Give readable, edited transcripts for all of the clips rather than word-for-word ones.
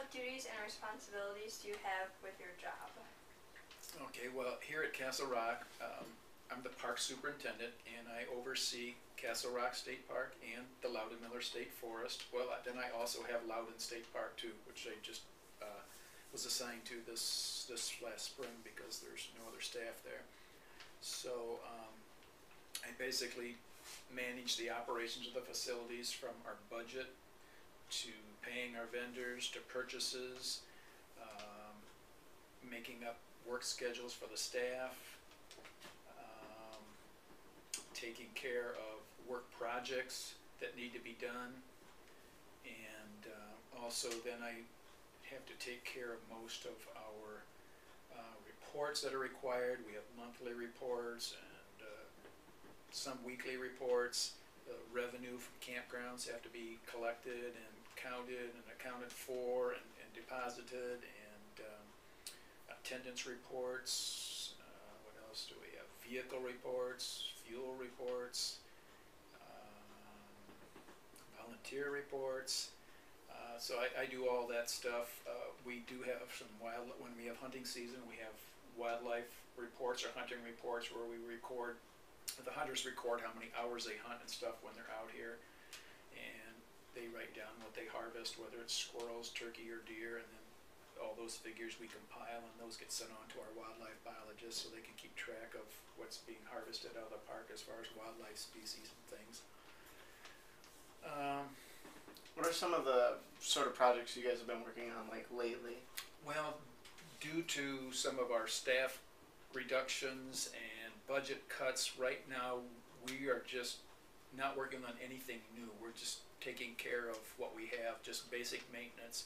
what duties and responsibilities do you have with your job? Okay, well, here at Castle Rock, I'm the park superintendent, and I oversee Castle Rock State Park and the Loudon Miller State Forest. Well, then I also have Loudon State Park too, which I just was assigned to this last spring because there's no other staff there. So I basically manage the operations of the facilities, from our budget to paying our vendors to purchases, making up work schedules for the staff, taking care of work projects that need to be done, and also then I have to take care of most of our reports that are required. We have monthly reports and some weekly reports. Revenue from campgrounds have to be collected and counted and accounted for and deposited, and attendance reports. What else do we have? Vehicle reports, fuel reports, volunteer reports. So I do all that stuff. We do have some when we have hunting season, we have wildlife reports or hunting reports where we record, the hunters record how many hours they hunt and stuff when they're out here, and they write down what they harvest, whether it's squirrels, turkey, or deer, and then all those figures we compile, and those get sent on to our wildlife biologists so they can keep track of what's being harvested out of the park as far as wildlife species and things. What are some of the sort of projects you guys have been working on, like, lately? Well, due to some of our staff reductions and budget cuts, right now we are just not working on anything new. We're just taking care of what we have, just basic maintenance.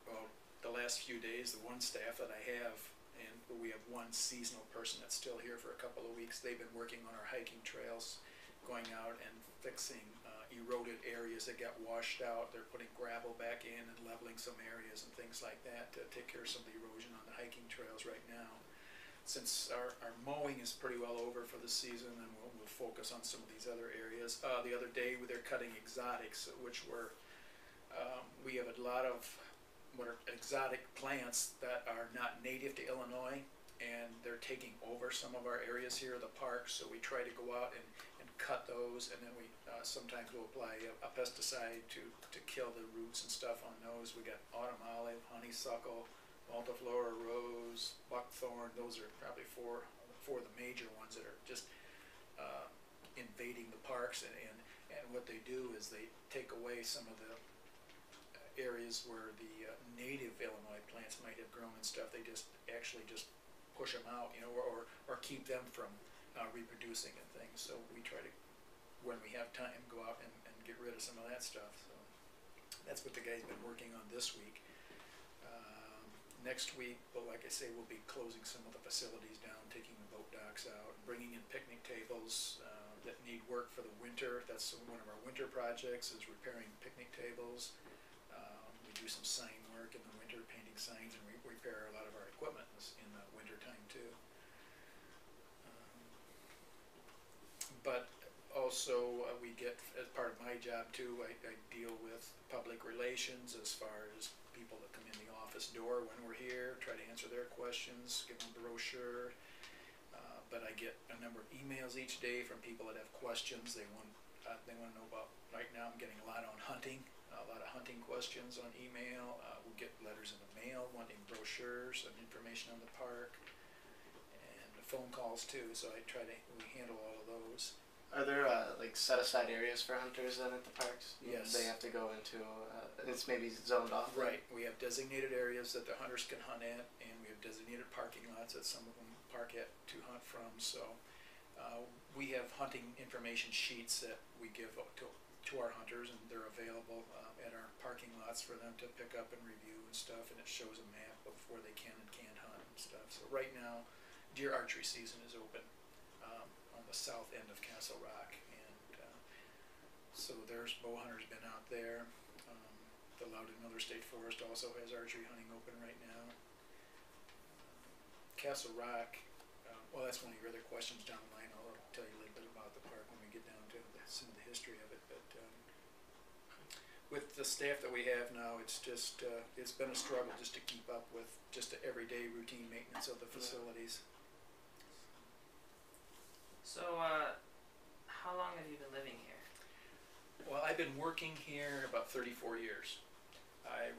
Well, the last few days, the one staff that I have, and we have one seasonal person that's still here for a couple of weeks, they've been working on our hiking trails, going out and fixing eroded areas that got washed out. They're putting gravel back in and leveling some areas and things like that to take care of some of the erosion on the hiking trails right now. Since our mowing is pretty well over for the season, and we'll focus on some of these other areas. The other day they're cutting exotics, which were, we have a lot of what are exotic plants that are not native to Illinois, and they're taking over some of our areas here at the park, so we try to go out and cut those, and then we sometimes we'll apply a pesticide to kill the roots and stuff on those. We got autumn olive, honeysuckle, multiflora rose, buckthorn. Those are probably four of the major ones that are just invading the parks, and what they do is they take away some of the areas where the native Illinois plants might have grown and stuff. They just actually just push them out, you know, or keep them from reproducing and things. So we try to, when we have time, go out and get rid of some of that stuff. So that's what the guy's been working on this week. Next week, well, like I say, we'll be closing some of the facilities down, taking the boat docks out, bringing in picnic tables that need work for the winter. That's one of our winter projects, is repairing picnic tables. We do some sign work in the winter, painting signs, and we repair a lot of our equipment in the winter time too. But also we get, as part of my job too, I deal with public relations as far as people that come in the office door when we're here, try to answer their questions, give them a brochure. But I get a number of emails each day from people that have questions. They want to know about, right now I'm getting a lot on hunting, a lot of hunting questions on email. We'll get letters in the mail wanting brochures and information on the park, and phone calls too, so we handle all of those. Are there like set aside areas for hunters then at the parks? Yes. They have to go into, it's maybe zoned off? Right, we have designated areas that the hunters can hunt at, and we have designated parking lots that some of them park at to hunt from. So we have hunting information sheets that we give up to our hunters, and they're available at our parking lots for them to pick up and review and stuff, and it shows a map of where they can and can't hunt and stuff. So right now, deer archery season is open on the south end of Castle Rock, and so there's bow hunters been out there. The Loudon Miller State Forest also has archery hunting open right now. Castle Rock, well, that's one of your other questions down the line. I'll tell you a little bit about the park when we get down to some of the history of it. But with the staff that we have now, it's just, it's been a struggle just to keep up with just the everyday routine maintenance of the facilities. So, how long have you been living here? Well, I've been working here about 34 years. I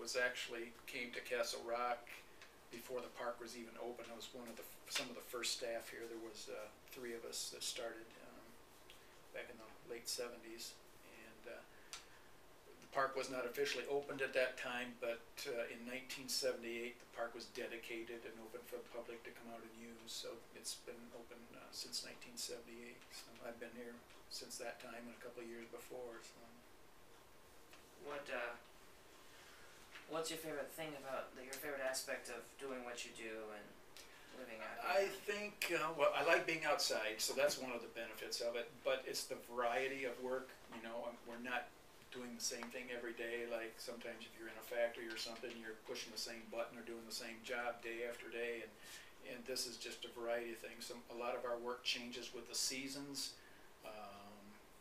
came to Castle Rock before the park was even open. I was some of the first staff here. There was 3 of us that started back in the late 70s. And the park was not officially opened at that time, but in 1978 the park was dedicated and open for the public to come out and use. So it's been open since 1978. So I've been here since that time and a couple of years before. So. What's your favorite thing about your favorite aspect of doing what you do and living out I here? think, well, I like being outside, so that's one of the benefits of it, but it's the variety of work. You know, we're not doing the same thing every day. Like sometimes if you're in a factory or something, you're pushing the same button or doing the same job day after day, and this is just a variety of things. A lot of our work changes with the seasons,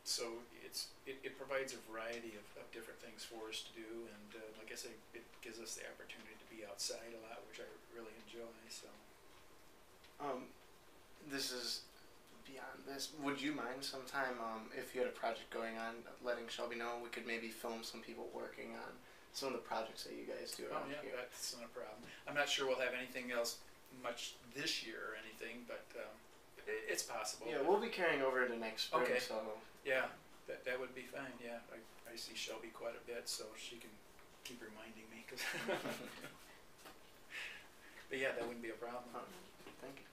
so it provides a variety of different things for us to do, and like I say, it gives us the opportunity to be outside a lot, which I really enjoy. So. This is beyond this. Would you mind sometime, if you had a project going on, letting Shelby know? We could maybe film some people working on some of the projects that you guys do around here. That's not a problem. I'm not sure we'll have anything else much this year or anything, but it's possible. Yeah, we'll be carrying over to next spring. Okay. So. Yeah, that would be fine. Yeah, I see Shelby quite a bit, so she can keep reminding me. Cause but yeah, that wouldn't be a problem. Thank you.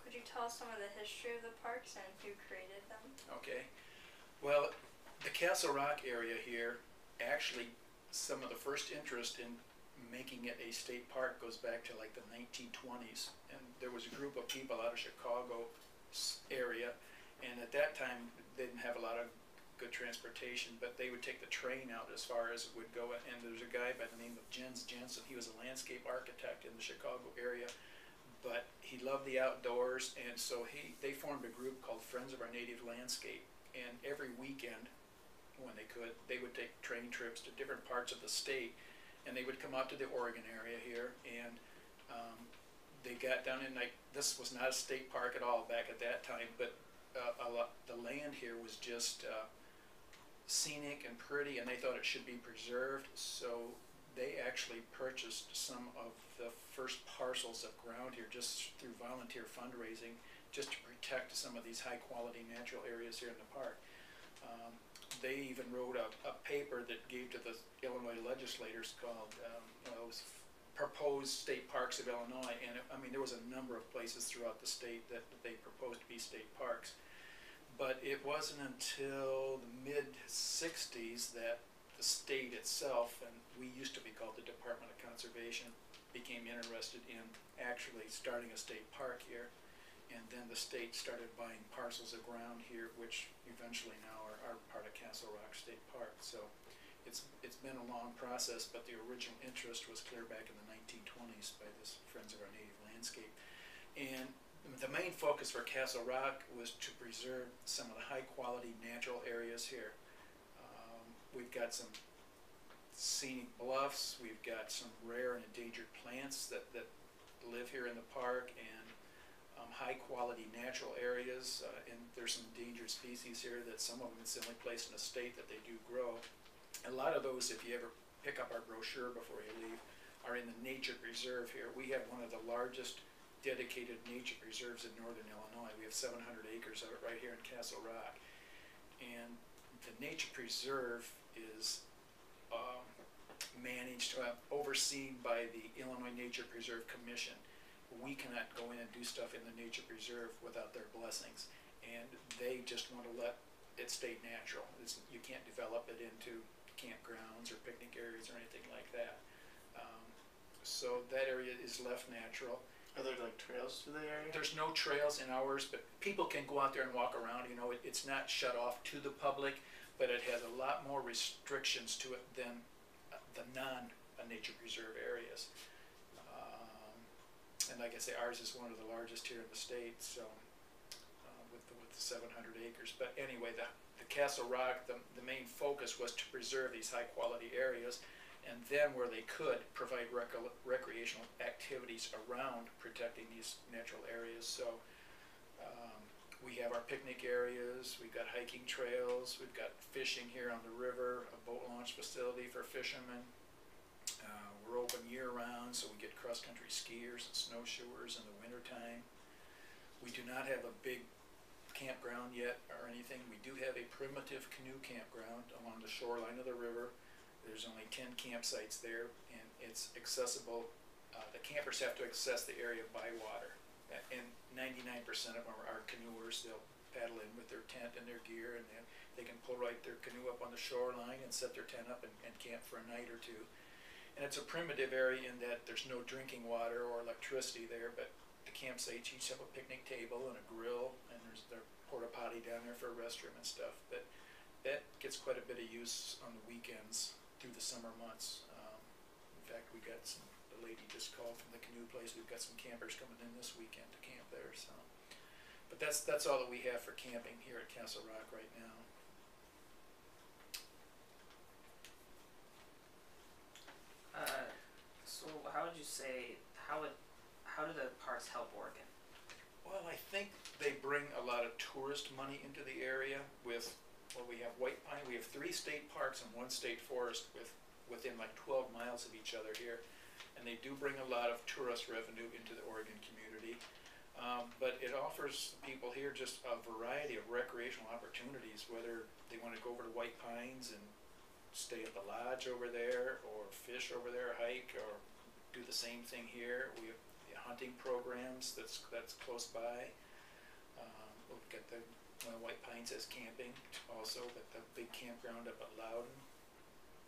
Could you tell us some of the history of the parks and who created them? Okay. Well, the Castle Rock area here, actually, some of the first interest in making it a state park goes back to like the 1920s, and there was a group of people out of Chicago area, and at that time they didn't have a lot of good transportation, but they would take the train out as far as it would go, and there's a guy by the name of Jens Jensen. He was a landscape architect in the Chicago area, but he loved the outdoors, and so they formed a group called Friends of Our Native Landscape, and every weekend when they could, they would take train trips to different parts of the state, and they would come out to the Oregon area here, and they got down in, like, this was not a state park at all back at that time, but the land here was just scenic and pretty, and they thought it should be preserved, so they actually purchased some of the first parcels of ground here just through volunteer fundraising, just to protect some of these high quality natural areas here in the park. They even wrote a paper that gave to the Illinois legislators called it was Proposed State Parks of Illinois, and I mean there was a number of places throughout the state that they proposed to be state parks. But it wasn't until the mid-60s that the state itself, and we used to be called the Department of Conservation, became interested in actually starting a state park here. And then the state started buying parcels of ground here, which eventually now are part of Castle Rock State Park. So it's been a long process, but the original interest was clear back in the 1920s by this Friends of Our Native Landscape. And the main focus for Castle Rock was to preserve some of the high quality natural areas here. We've got some scenic bluffs, we've got some rare and endangered plants that live here in the park, and high quality natural areas, and there's some endangered species here that some of them it's the only place in the state that they do grow. A lot of those, if you ever pick up our brochure before you leave, are in the nature preserve here. We have one of the largest dedicated nature preserves in northern Illinois. We have 700 acres of it right here in Castle Rock. And the nature preserve is managed, overseen by the Illinois Nature Preserve Commission. We cannot go in and do stuff in the nature preserve without their blessings. And they just want to let it stay natural. You can't develop it into campgrounds or picnic areas or anything like that. So that area is left natural. Are there like trails to the area? There's no trails in ours, but people can go out there and walk around. You know, it's not shut off to the public, but it has a lot more restrictions to it than the non-nature preserve areas. And like I say, ours is one of the largest here in the state. So with 700 acres. But anyway, the Castle Rock, the main focus was to preserve these high quality areas, and then where they could provide recreational activities around protecting these natural areas. So we have our picnic areas, we've got hiking trails, we've got fishing here on the river, a boat launch facility for fishermen. We're open year round, so we get cross-country skiers and snowshoers in the wintertime. We do not have a big campground yet or anything. We do have a primitive canoe campground along the shoreline of the river. There's only 10 campsites there, and it's accessible. The campers have to access the area by water, and 99% of them are canoers. They'll paddle in with their tent and their gear, and then they can pull right their canoe up on the shoreline and set their tent up and camp for a night or two. And it's a primitive area in that there's no drinking water or electricity there, but the campsites each have a picnic table and a grill, and there's their porta potty down there for a restroom and stuff. But that gets quite a bit of use on the weekends through the summer months. In fact, we got the lady just called from the canoe place. We've got some campers coming in this weekend to camp there. So, but that's all that we have for camping here at Castle Rock right now. So how would you say, how do the parks help Oregon? Well, I think they bring a lot of tourist money into the area with, well, we have White Pine, we have 3 state parks and 1 state forest within like 12 miles of each other here. And they do bring a lot of tourist revenue into the Oregon community. But it offers people here just a variety of recreational opportunities, whether they want to go over to White Pines and stay at the lodge over there, or fish over there, hike, or do the same thing here. We have the hunting programs that's close by. We've got the White Pines has camping also, but the big campground up at Loudon.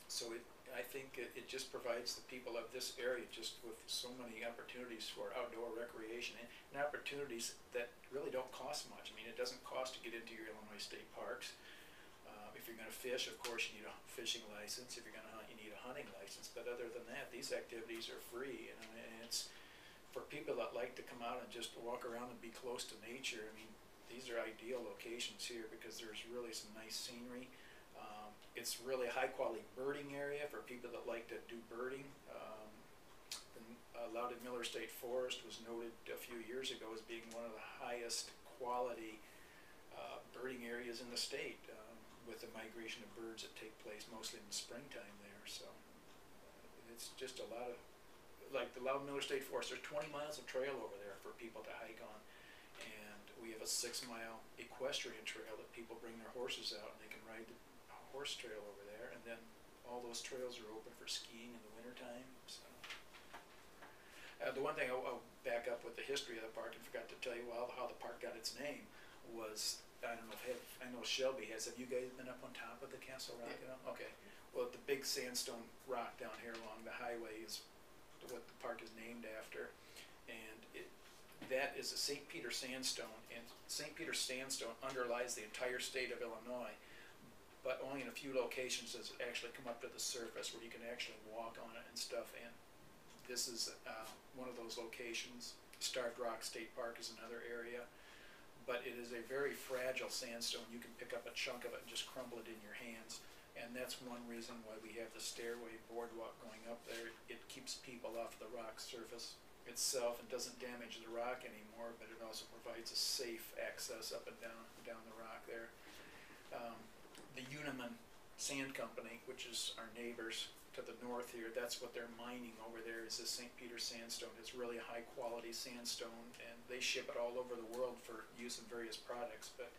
So I think it just provides the people of this area just with so many opportunities for outdoor recreation and opportunities that really don't cost much. I mean, it doesn't cost to get into your Illinois state parks. If you're going to fish, of course, you need a fishing license. If you're going to hunt, you need a hunting license. But other than that, these activities are free, and it's for people that like to come out and just walk around and be close to nature. I mean, these are ideal locations here because there's really some nice scenery. It's really a high-quality birding area for people that like to do birding. The Loudon Miller State Forest was noted a few years ago as being one of the highest quality birding areas in the state, with the migration of birds that take place mostly in the springtime there. So it's just a lot of, like the Loudon Miller State Forest, there's 20 miles of trail over there for people to hike on. And we have a 6-mile equestrian trail that people bring their horses out and they can ride the horse trail over there. And then all those trails are open for skiing in the wintertime. So the one thing I'll back up with the history of the park and forgot to tell you how the park got its name was, I don't know I know Shelby has. Have you guys been up on top of the Castle Rock at all? Okay. Well, the big sandstone rock down here along the highway is what the park is named after, and that is a St. Peter sandstone, and St. Peter sandstone underlies the entire state of Illinois, but only in a few locations does it actually come up to the surface where you can actually walk on it and stuff. And this is one of those locations. Starved Rock State Park is another area. But it is a very fragile sandstone. You can pick up a chunk of it and just crumble it in your hands. And that's one reason why we have the stairway boardwalk going up there. It keeps people off the rock surface itself and doesn't damage the rock anymore, but it also provides a safe access up and down the rock there. The Uniman Sand Company, which is our neighbors to the north here, that's what they're mining over there, is this St. Peter sandstone. It's really high quality sandstone, and they ship it all over the world for use in various products. But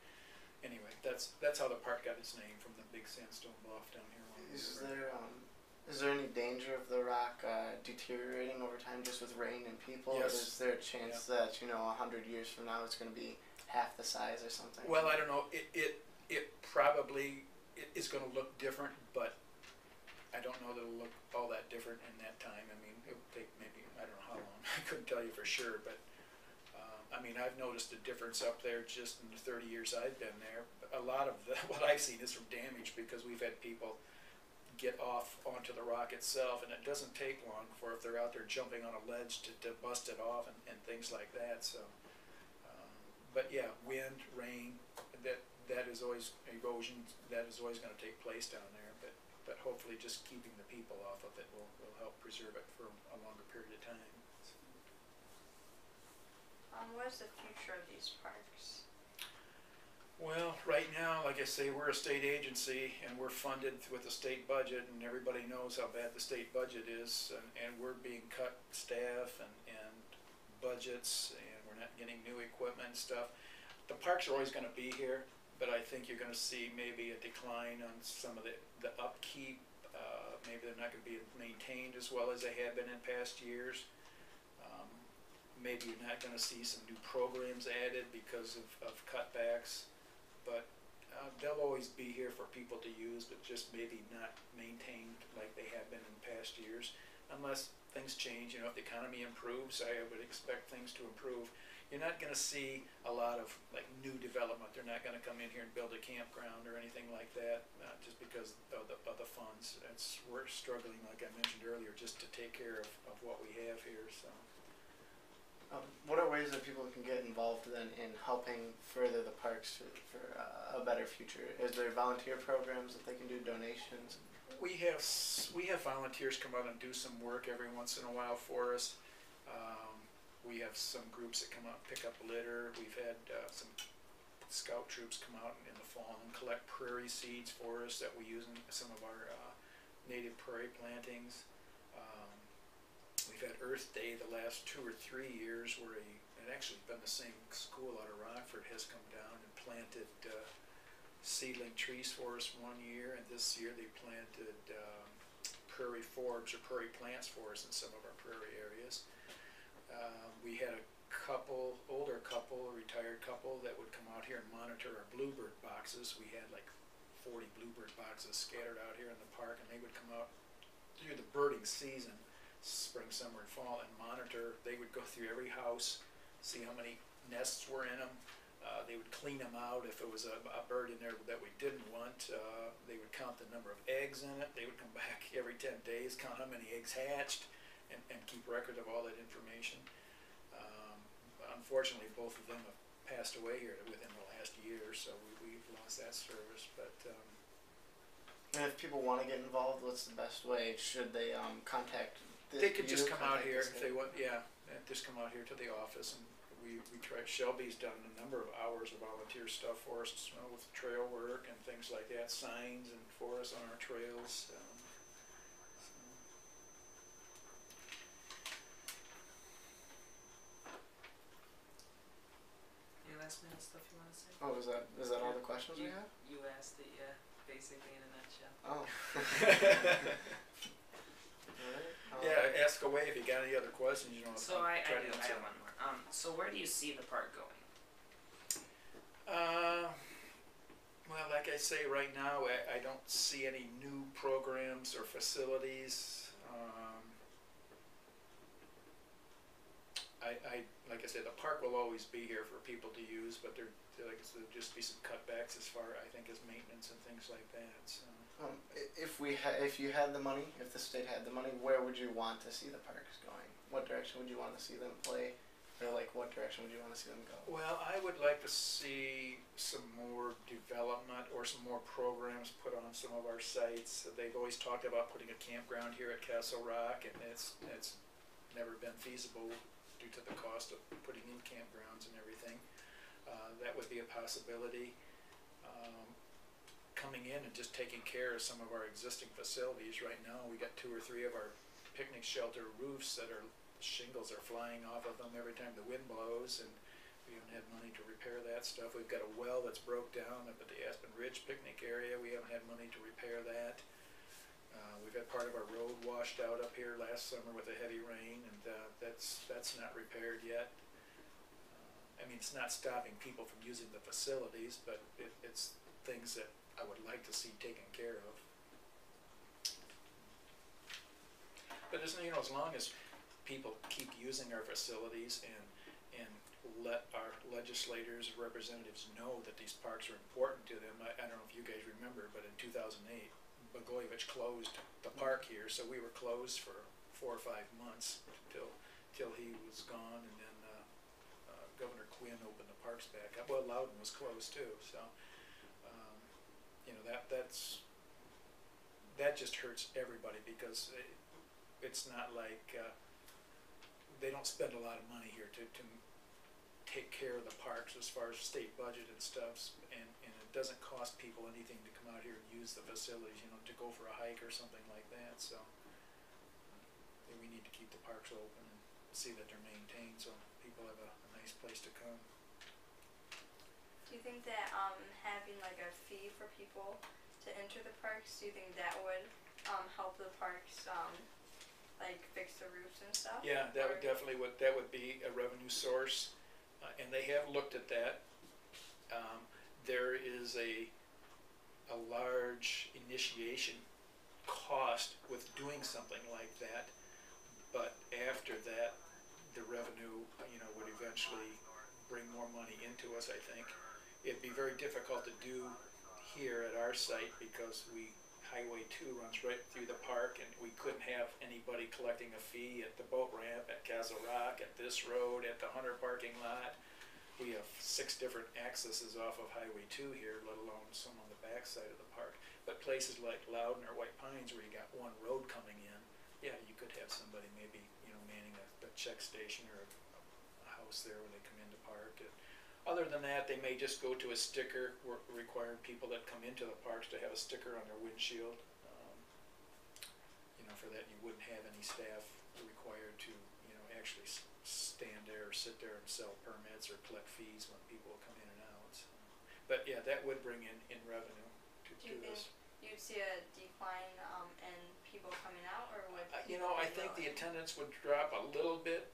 anyway, that's how the park got its name, from the big sandstone bluff down here. Is there any danger of the rock deteriorating over time just with rain and people? Yes. Or is there a chance that 100 years from now it's going to be half the size or something? Well, I don't know. It probably is going to look different, but I don't know that it'll look all that different in that time. I mean, it would take maybe, I don't know how long. I couldn't tell you for sure, but I mean, I've noticed a difference up there just in the 30 years I've been there. A lot of what I've seen is from damage, because we've had people get off onto the rock itself, and it doesn't take long for, if they're out there jumping on a ledge, to bust it off and things like that. So, but yeah, wind, rain, that is always erosion. That is always going to take place down there. But hopefully, just keeping the people off of it will help preserve it for a longer period of time. What is the future of these parks? Well, right now, like I say, we're a state agency and we're funded with the state budget, and everybody knows how bad the state budget is, and we're being cut staff and budgets, and we're not getting new equipment and stuff. The parks are always going to be here, but I think you're going to see maybe a decline on some of the upkeep. Maybe they're not going to be maintained as well as they have been in past years. Maybe you're not going to see some new programs added because of cutbacks. But they'll always be here for people to use, but just maybe not maintained like they have been in past years, unless things change. You know, if the economy improves, I would expect things to improve. You're not going to see a lot of like new development. They're not going to come in here and build a campground or anything like that, just because of the funds. We're struggling, like I mentioned earlier, just to take care of what we have here. So. What are ways that people can get involved then in helping further the parks for a better future? Is there volunteer programs that they can do, donations? We have volunteers come out and do some work every once in a while for us. We have some groups that come out and pick up litter. We've had some scout troops come out in the fall and collect prairie seeds for us that we use in some of our native prairie plantings. We've had Earth Day the last 2 or 3 years where and actually been the same school out of Rockford has come down and planted seedling trees for us one year, and this year they planted prairie forbs or prairie plants for us in some of our prairie areas. We had a retired couple that would come out here and monitor our bluebird boxes. We had like 40 bluebird boxes scattered out here in the park, and they would come out through the birding season, spring, summer, and fall, and monitor. They would go through every house, see how many nests were in them. They would clean them out if there was a bird in there that we didn't want. They would count the number of eggs in it. They would come back every 10 days, count how many eggs hatched, and keep record of all that information. Unfortunately, both of them have passed away here within the last year, so we've lost that service. But and if people want to get involved, what's the best way? Should they contact? They could just come out here if they want. Yeah, just come out here to the office, and we try. Shelby's done a number of hours of volunteer stuff for us, with trail work and things like that, signs and for us on our trails. Any last minute stuff you want to say? Oh, is that all the questions we have? You asked it, yeah, basically in a nutshell. Oh. Yeah, ask away if you got any other questions. So I have one more. So where do you see the park going? Well, like I say, right now I don't see any new programs or facilities. Like I said, the park will always be here for people to use, but there'll just be some cutbacks as far, I think, as maintenance and things like that. So. If you had the money, if the state had the money, where would you want to see the parks going? What direction would you want to see them play? Or what direction would you want to see them go? Well, I would like to see some more development or some more programs put on some of our sites. They've always talked about putting a campground here at Castle Rock, and it's never been feasible due to the cost of putting in campgrounds and everything. That would be a possibility. Coming in and just taking care of some of our existing facilities. Right now we got 2 or 3 of our picnic shelter roofs that shingles are flying off of them every time the wind blows, and we haven't had money to repair that stuff. We've got a well that's broke down up at the Aspen Ridge picnic area. We haven't had money to repair that. We've had part of our road washed out up here last summer with a heavy rain, and that's not repaired yet. I mean, it's not stopping people from using the facilities, but it's things that I would like to see taken care of. But as long as people keep using our facilities and let our legislators, representatives know that these parks are important to them. I don't know if you guys remember, but in 2008, Blagojevich closed the park here, so we were closed for 4 or 5 months till he was gone, and then Governor Quinn opened the parks back up. Well, Loudon was closed too, so, you know, that just hurts everybody, because it's not like, they don't spend a lot of money here to take care of the parks as far as state budget and stuff, and it doesn't cost people anything to come out here and use the facilities, you know, to go for a hike or something like that, so we need to keep the parks open and see that they're maintained so people have a nice place to come. Do you think that having like a fee for people to enter the parks, do you think that would help the parks like fix the roofs and stuff? Yeah, that would definitely that would be a revenue source, and they have looked at that. There is a large initiation cost with doing something like that, but after that, the revenue, you know, would eventually bring more money into us, I think. It'd be very difficult to do here at our site, because Highway 2 runs right through the park, and we couldn't have anybody collecting a fee at the boat ramp, at Castle Rock, at this road, at the Hunter parking lot. We have 6 different accesses off of Highway 2 here, let alone some on the back side of the park. But places like Loudon or White Pines, where you got one road coming in, yeah, you could have somebody maybe, you know, manning a check station or a house there when they come into park. And other than that, they may just go to a sticker, requiring people that come into the parks to have a sticker on their windshield. You know, for that you wouldn't have any staff required to, you know, actually stand there or sit there and sell permits or collect fees when people come in and out. So. But yeah, that would bring in revenue to Do you think this. you'd see a decline in people coming out, or would You know, I think the attendance would drop a little bit,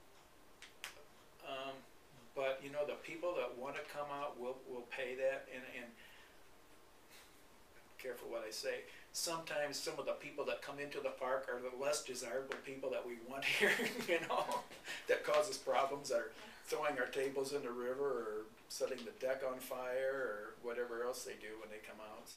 but you know, the people that want to come out will pay that, and careful what I say. Sometimes some of the people that come into the park are the less desirable people that we want here, you know, that causes problems, are throwing our tables in the river or setting the deck on fire or whatever else they do when they come out.